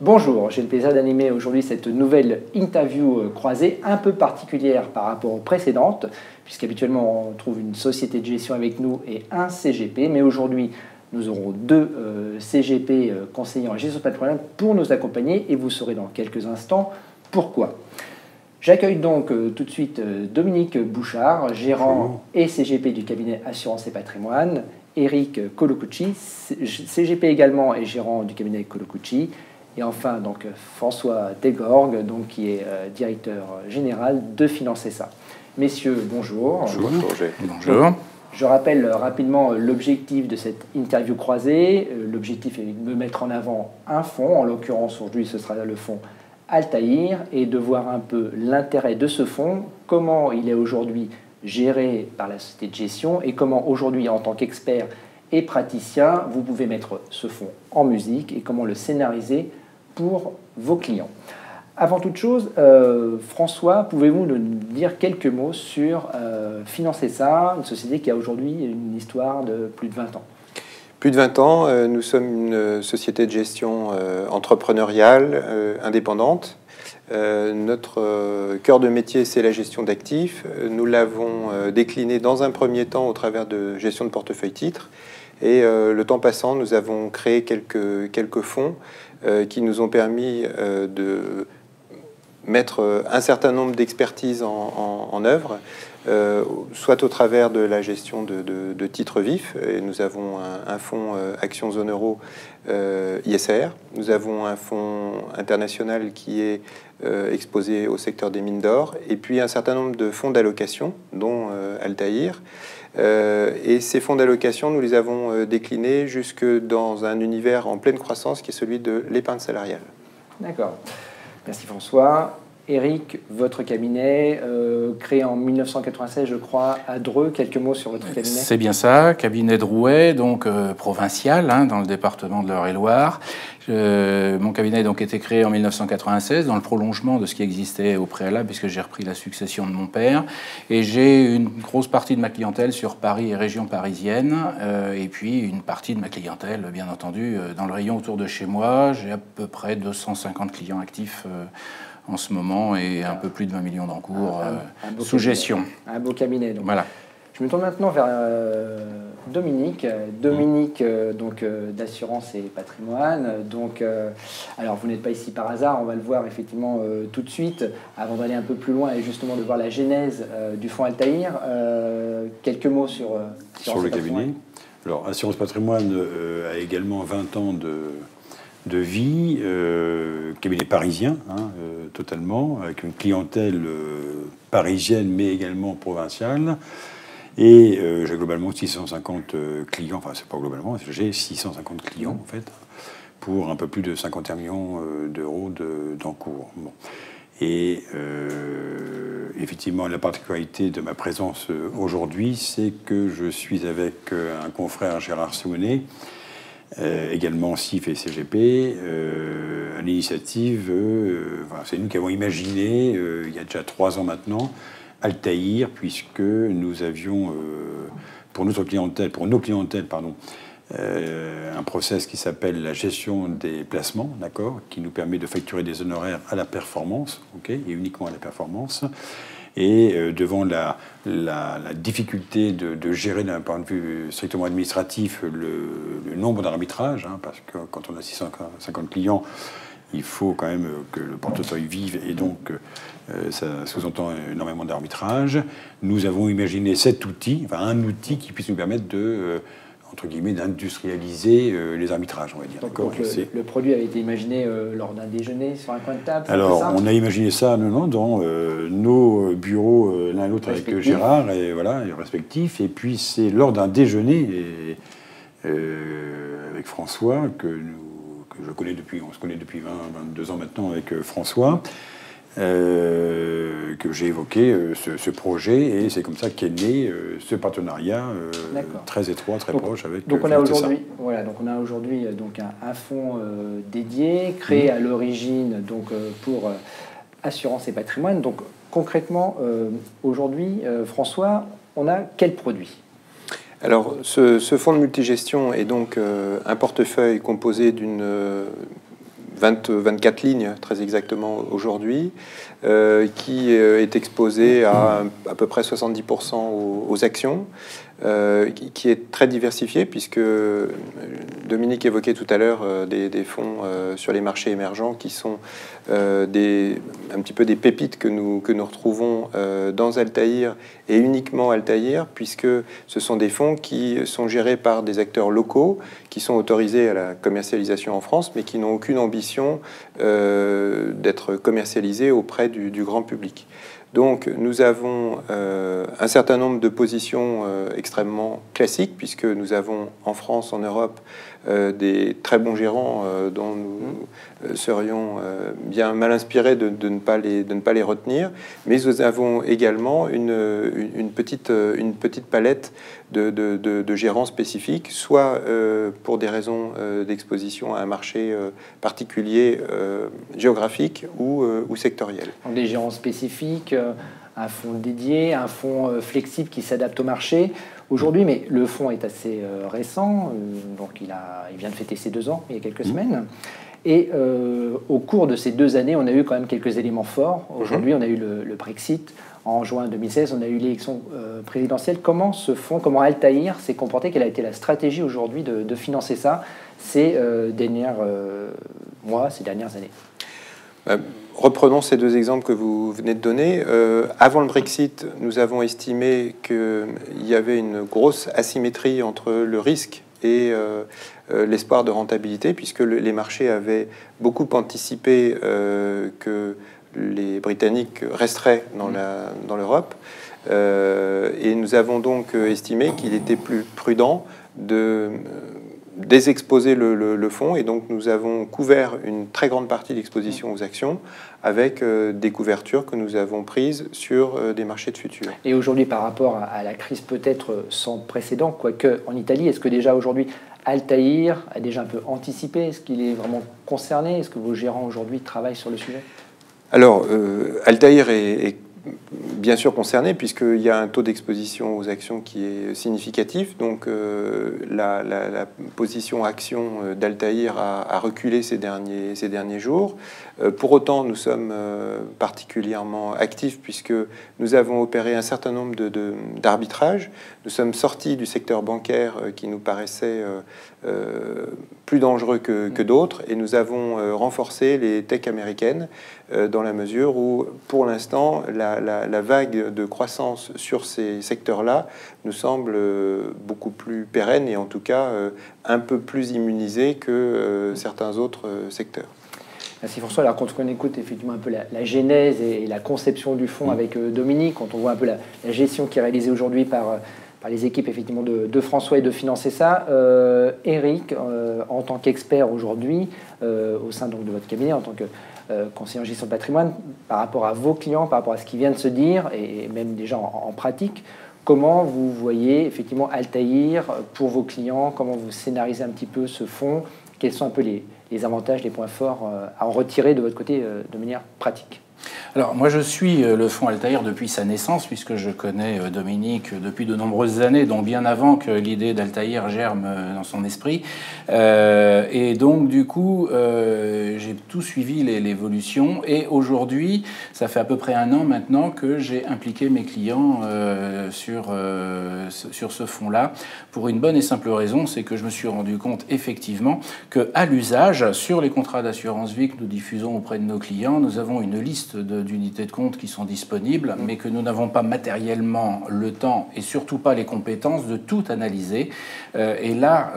Bonjour, j'ai le plaisir d'animer aujourd'hui cette nouvelle interview croisée un peu particulière par rapport aux précédentes, puisqu'habituellement on trouve une société de gestion avec nous et un CGP, mais aujourd'hui nous aurons deux CGP conseillers en gestion patrimoniale pour nous accompagner et vous saurez dans quelques instants pourquoi. J'accueille donc tout de suite Dominique Bouchard, gérant et CGP du cabinet Assurance et Patrimoine, Eric Colocucci, CGP également et gérant du cabinet Colocucci, et enfin donc François Desgorgues, donc, qui est directeur général de Financesa. Messieurs, bonjour. Bonjour. Bonjour. Donc, je rappelle rapidement l'objectif de cette interview croisée. L'objectif est de mettre en avant un fonds, en l'occurrence aujourd'hui ce sera le fonds Altaïr, et de voir un peu l'intérêt de ce fonds, comment il est aujourd'hui géré par la société de gestion et comment aujourd'hui en tant qu'expert et praticien vous pouvez mettre ce fonds en musique et comment le scénariser pour vos clients. Avant toute chose, François, pouvez-vous nous dire quelques mots sur Financesa, une société qui a aujourd'hui une histoire de plus de 20 ans? Plus de 20 ans, nous sommes une société de gestion entrepreneuriale, indépendante. Notre cœur de métier, c'est la gestion d'actifs. Nous l'avons décliné dans un premier temps au travers de gestion de portefeuille titres. Et le temps passant, nous avons créé quelques fonds qui nous ont permis de mettre un certain nombre d'expertises en œuvre, soit au travers de la gestion de titres vifs. Et nous avons un fonds Action Zone Euro ISR. Nous avons un fonds international qui est exposé au secteur des mines d'or. Et puis un certain nombre de fonds d'allocation, dont Altaïr. Et ces fonds d'allocation, nous les avons déclinés jusque dans un univers en pleine croissance qui est celui de l'épargne salariale. D'accord. Merci François. Eric, votre cabinet, créé en 1996, je crois, à Dreux. Quelques mots sur votre cabinet? C'est bien ça, cabinet Drouet, donc provincial, dans le département de l'Eure-et-Loire. Mon cabinet a donc été créé en 1996, dans le prolongement de ce qui existait au préalable, puisque j'ai repris la succession de mon père. Et j'ai une grosse partie de ma clientèle sur Paris et région parisienne, et puis une partie de ma clientèle, bien entendu, dans le rayon autour de chez moi. J'ai à peu près 250 clients actifs en ce moment et un peu plus de 20 millions d'encours sous gestion. Un beau cabinet. Donc. Voilà. Je me tourne maintenant vers Dominique. Dominique, donc d'Assurance et Patrimoine. Donc, alors, vous n'êtes pas ici par hasard, on va le voir effectivement tout de suite. Avant d'aller un peu plus loin et justement de voir la genèse du fonds Altaïr, quelques mots sur le cabinet. Alors, Assurance Patrimoine a également 20 ans de vie, cabinet parisien, totalement, avec une clientèle parisienne, mais également provinciale. Et j'ai globalement 650 clients, enfin, c'est pas globalement, j'ai 650 clients, en fait, pour un peu plus de 51 millions d'euros d'encours. Bon. Et effectivement, la particularité de ma présence aujourd'hui, c'est que je suis avec un confrère, Gérard Souenet, également CIF et CGP, à l'initiative, c'est nous qui avons imaginé, il y a déjà 3 ans maintenant, Altaïr, puisque nous avions, pour nos clientèles, un process qui s'appelle la gestion des placements, d'accord, qui nous permet de facturer des honoraires à la performance, et uniquement à la performance. Et devant la difficulté de gérer d'un point de vue strictement administratif le nombre d'arbitrages, parce que quand on a 650 clients, il faut quand même que le portefeuille vive, et donc ça sous-entend énormément d'arbitrage. Nous avons imaginé un outil qui puisse nous permettre de entre guillemets, d'industrialiser les arbitrages, on va dire. Donc le produit avait été imaginé lors d'un déjeuner sur un coin de table? Alors, on a imaginé ça dans nos bureaux, l'un et l'autre avec Gérard, et voilà, respectifs. Et puis, c'est lors d'un déjeuner avec François, que je connais on se connaît depuis 22 ans maintenant avec François, que j'ai évoqué ce projet, et c'est comme ça qu'est né ce partenariat très étroit, très proche avec donc on a aujourd'hui un fonds dédié, créé à l'origine pour Assurance et Patrimoine. Donc concrètement, aujourd'hui, François, on a quel produit? Alors, ce fonds de multigestion est donc un portefeuille composé d'une 24 lignes très exactement aujourd'hui, qui est exposé à peu près 70% aux actions, qui est très diversifié, puisque Dominique évoquait tout à l'heure des fonds sur les marchés émergents qui sont un petit peu des pépites que nous retrouvons dans Altaïr et uniquement Altaïr, puisque ce sont des fonds qui sont gérés par des acteurs locaux qui sont autorisés à la commercialisation en France, mais qui n'ont aucune ambition d'être commercialisés auprès du grand public. Donc nous avons un certain nombre de positions extrêmement classiques, puisque nous avons en France, en Europe, des très bons gérants dont nous serions bien mal inspirés de ne pas les retenir, mais nous avons également une petite palette de gérants spécifiques, soit pour des raisons d'exposition à un marché particulier géographique ou sectoriel. Donc des gérants spécifiques, un fonds dédié, un fonds flexible qui s'adapte au marché. Aujourd'hui, mais le fonds est assez récent, donc il vient de fêter ses 2 ans il y a quelques semaines. Et au cours de ces 2 années, on a eu quand même quelques éléments forts. Aujourd'hui, on a eu le Brexit. En juin 2016, on a eu l'élection présidentielle. Comment ce fonds, comment Altaïr s'est comporté? Quelle a été la stratégie aujourd'hui de financer ça ces derniers mois, ces dernières années? Reprenons ces 2 exemples que vous venez de donner. Avant le Brexit, nous avons estimé qu'il y avait une grosse asymétrie entre le risque et l'espoir de rentabilité, puisque les marchés avaient beaucoup anticipé que les Britanniques resteraient dans l'Europe. Et nous avons donc estimé qu'il était plus prudent de désexposer le fonds, et donc nous avons couvert une très grande partie de l'exposition aux actions avec des couvertures que nous avons prises sur des marchés de futurs. Et aujourd'hui, par rapport à la crise peut-être sans précédent, quoique en Italie, est-ce que déjà aujourd'hui Altaïr a déjà un peu anticipé? Est-ce qu'il est vraiment concerné? Est-ce que vos gérants aujourd'hui travaillent sur le sujet? Alors, Altaïr est bien sûr concerné, puisqu'il y a un taux d'exposition aux actions qui est significatif. Donc la position action d'Altaïr a reculé ces derniers jours. Pour autant, nous sommes particulièrement actifs, puisque nous avons opéré un certain nombre d'arbitrages. Nous sommes sortis du secteur bancaire qui nous paraissait plus dangereux que d'autres, et nous avons renforcé les techs américaines dans la mesure où, pour l'instant, la vague de croissance sur ces secteurs-là nous semble beaucoup plus pérenne et en tout cas un peu plus immunisée que certains autres secteurs. Merci François. Alors quand on écoute effectivement un peu la genèse et la conception du fonds avec Dominique, quand on voit un peu la gestion qui est réalisée aujourd'hui par les équipes effectivement de François et de financer ça, Eric, en tant qu'expert aujourd'hui au sein donc de votre cabinet, en tant que conseiller en gestion de patrimoine, par rapport à vos clients, par rapport à ce qui vient de se dire et même déjà en pratique, comment vous voyez effectivement Altaïr pour vos clients? Comment vous scénarisez un petit peu ce fonds? Quels sont un peu les avantages, les points forts à en retirer de votre côté de manière pratique? Alors, moi, je suis le fonds Altaïr depuis sa naissance, puisque je connais Dominique depuis de nombreuses années, donc bien avant que l'idée d'Altaïr germe dans son esprit. Et donc, du coup, j'ai tout suivi l'évolution. Et aujourd'hui, ça fait à peu près 1 an maintenant que j'ai impliqué mes clients sur ce fonds-là, pour une bonne et simple raison, c'est que je me suis rendu compte effectivement qu'à l'usage, sur les contrats d'assurance vie que nous diffusons auprès de nos clients, nous avons une liste d'unités de compte qui sont disponibles, mais que nous n'avons pas matériellement le temps et surtout pas les compétences de tout analyser. Et là,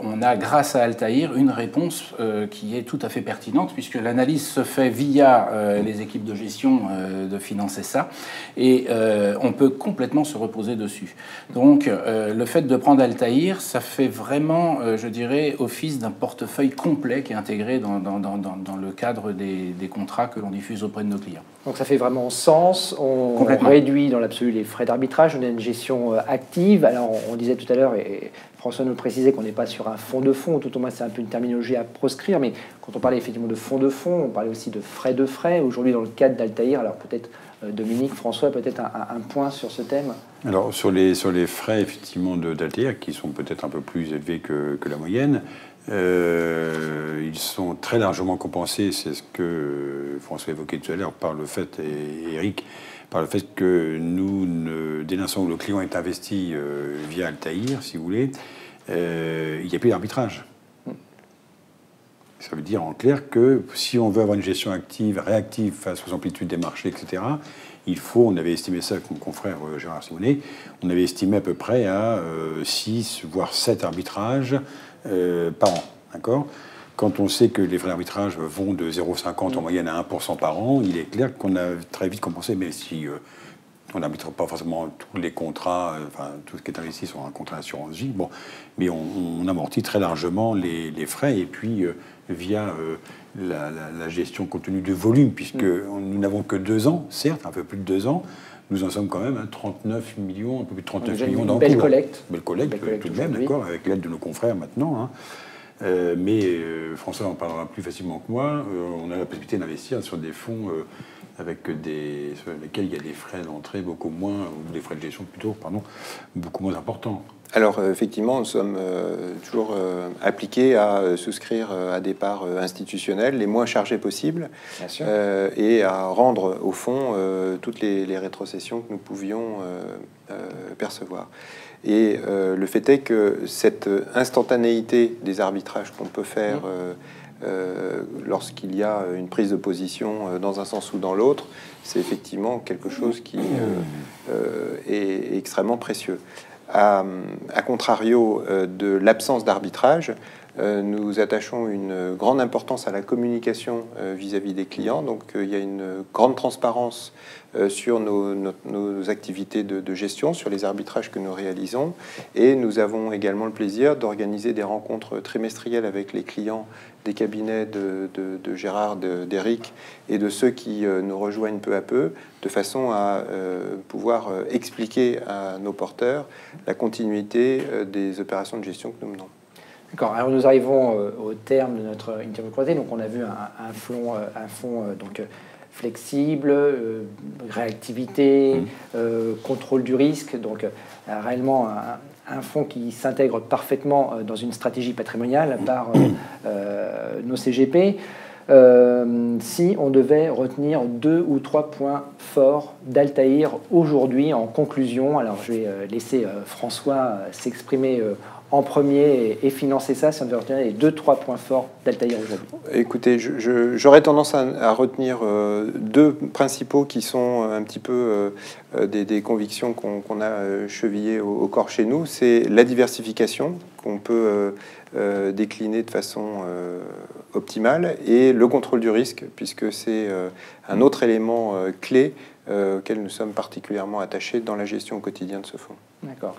on a, grâce à Altaïr, une réponse qui est tout à fait pertinente, puisque l'analyse se fait via les équipes de gestion de financer ça, et on peut complètement se reposer dessus. Donc, le fait de prendre Altaïr, ça fait vraiment, je dirais, office d'un portefeuille complet qui est intégré dans le cadre des contrats que l'on diffuse auprès de nos clients. Donc ça fait vraiment sens, on réduit dans l'absolu les frais d'arbitrage, on a une gestion active. Alors on disait tout à l'heure, et François nous précisait qu'on n'est pas sur un fonds de fonds, tout au moins c'est un peu une terminologie à proscrire, mais quand on parlait effectivement de fonds, on parlait aussi de frais. Aujourd'hui dans le cadre d'Altaïr, alors peut-être Dominique, François, peut-être un point sur ce thème. Alors sur les frais effectivement d'Altaïr, qui sont peut-être un peu plus élevés que la moyenne, Ils sont très largement compensés, c'est ce que François évoquait tout à l'heure, par le fait, et Eric, par le fait que nous, dès l'instant où le client est investi via Altaïr, si vous voulez, il n'y a plus d'arbitrage. Ça veut dire en clair que si on veut avoir une gestion active, réactive face aux amplitudes des marchés, etc., il faut, on avait estimé ça avec mon confrère Gérard Simonet, on avait estimé à peu près à 6 voire 7 arbitrages par an. D'accord ? Quand on sait que les frais d'arbitrage vont de 0,50 en moyenne à 1% par an, il est clair qu'on a très vite compensé, mais si on n'arbitre pas forcément tous les contrats, enfin tout ce qui est investi sur un contrat d'assurance vie, bon, mais on amortit très largement les frais, et puis via la gestion compte tenu du volume, puisque nous n'avons que 2 ans, certes, un peu plus de 2 ans, nous en sommes quand même à 39 millions, un peu plus de 39 millions d'encours. Belle collecte. Belle collecte, tout de même, d'accord, avec l'aide de nos confrères maintenant. Hein. Mais François en parlera plus facilement que moi. On a la possibilité d'investir sur des fonds sur lesquels il y a des frais d'entrée beaucoup moins, ou des frais de gestion plutôt, pardon, beaucoup moins importants. Alors, effectivement, nous sommes toujours appliqués à souscrire à des parts institutionnelles les moins chargées possibles et à rendre, au fond, toutes les rétrocessions que nous pouvions percevoir. Et le fait est que cette instantanéité des arbitrages qu'on peut faire lorsqu'il y a une prise de position dans un sens ou dans l'autre, c'est effectivement quelque chose qui est extrêmement précieux. À contrario de l'absence d'arbitrage, nous attachons une grande importance à la communication vis-à-vis des clients. Donc il y a une grande transparence sur nos activités de gestion, sur les arbitrages que nous réalisons. Et nous avons également le plaisir d'organiser des rencontres trimestrielles avec les clients des cabinets de Gérard, d'Éric et de ceux qui nous rejoignent peu à peu, de façon à pouvoir expliquer à nos porteurs la continuité des opérations de gestion que nous menons. D'accord. Alors nous arrivons au terme de notre interview croisée. Donc on a vu un fonds donc flexible, réactivité, contrôle du risque. Donc réellement un fonds qui s'intègre parfaitement dans une stratégie patrimoniale par nos CGP. Si on devait retenir 2 ou 3 points forts d'Altaïr aujourd'hui en conclusion, alors je vais laisser François s'exprimer en premier et financer ça, si on devait retenir les 2-3 points forts d'Altaïr aujourd'hui. Écoutez, j'aurais tendance à retenir 2 principaux qui sont un petit peu des convictions qu'on a chevillées au corps chez nous. C'est la diversification qu'on peut décliner de façon optimale et le contrôle du risque, puisque c'est un autre élément clé auquel nous sommes particulièrement attachés dans la gestion au quotidien de ce fonds. D'accord.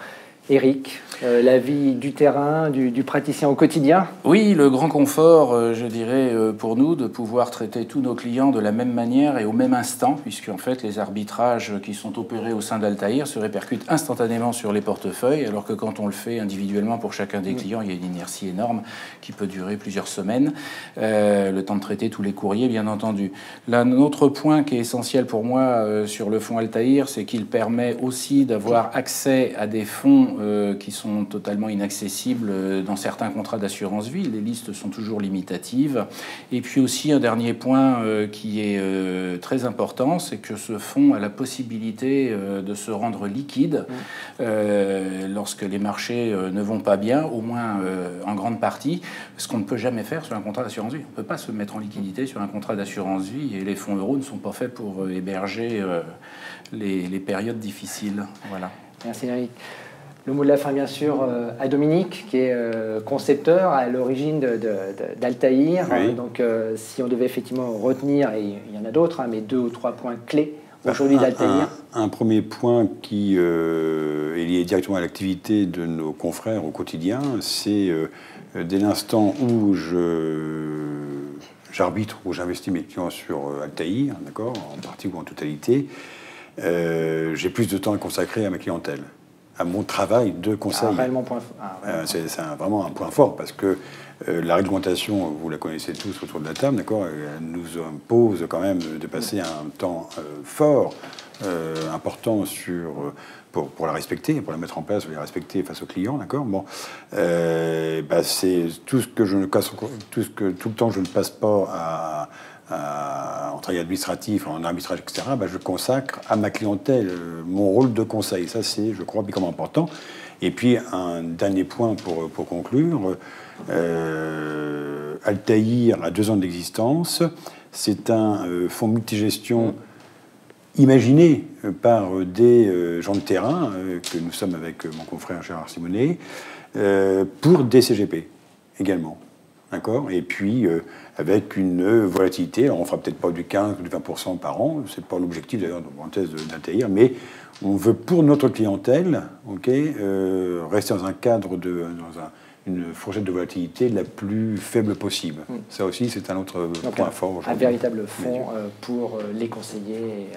Eric, la vie du terrain, du praticien au quotidien? Oui, le grand confort, je dirais, pour nous, de pouvoir traiter tous nos clients de la même manière et au même instant, puisque en fait, les arbitrages qui sont opérés au sein d'Altaïr se répercutent instantanément sur les portefeuilles, alors que quand on le fait individuellement pour chacun des clients, il y a une inertie énorme qui peut durer plusieurs semaines, le temps de traiter tous les courriers, bien entendu. Là, un autre point qui est essentiel pour moi sur le fonds Altaïr, c'est qu'il permet aussi d'avoir accès à des fonds qui sont totalement inaccessibles dans certains contrats d'assurance vie. Les listes sont toujours limitatives. Et puis aussi un dernier point qui est très important, c'est que ce fonds a la possibilité de se rendre liquide lorsque les marchés ne vont pas bien, au moins en grande partie, ce qu'on ne peut jamais faire sur un contrat d'assurance vie. On ne peut pas se mettre en liquidité sur un contrat d'assurance vie et les fonds euros ne sont pas faits pour héberger les périodes difficiles. Voilà. Merci Eric. Le mot de la fin, bien sûr, à Dominique, qui est concepteur à l'origine d'Altaïr. Oui. Donc, si on devait effectivement retenir, et il y en a d'autres, mais 2 ou 3 points clés aujourd'hui d'Altaïr. Un premier point qui est lié directement à l'activité de nos confrères au quotidien, c'est dès l'instant où j'arbitre ou j'investis mes clients sur Altaïr, d'accord, en partie ou en totalité, j'ai plus de temps à consacrer à ma clientèle. à mon travail de conseil. Réellement point fort. C'est vraiment un point fort parce que la réglementation, vous la connaissez tous autour de la table, d'accord, elle nous impose quand même de passer un temps fort, important pour la respecter, pour la mettre en place, pour la respecter face aux clients, d'accord. Bon, c'est tout ce que je ne casse, tout le temps je ne passe pas en travail administratif, en arbitrage, etc. Je consacre à ma clientèle mon rôle de conseil. Ça, c'est, je crois, extrêmement important. Et puis un dernier point pour conclure. Altaïr a 2 ans d'existence. C'est un fonds multigestion imaginé par des gens de terrain, que nous sommes avec mon confrère Gérard Simonet, pour des CGP également. D'accord. Et puis, avec une volatilité, alors on ne fera peut-être pas du 15 ou du 20% par an, ce n'est pas l'objectif d'ailleurs d'Altaïr, mais on veut pour notre clientèle, rester dans un cadre une fourchette de volatilité la plus faible possible. Ça aussi, c'est un autre point fort aujourd'hui. Un véritable fonds pour les conseillers,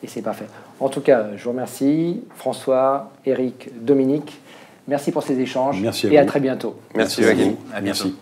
et c'est parfait. En tout cas, je vous remercie, François, Eric, Dominique. Merci pour ces échanges. Merci à et à vous. très bientôt. Merci, Joachim. À bientôt. Merci.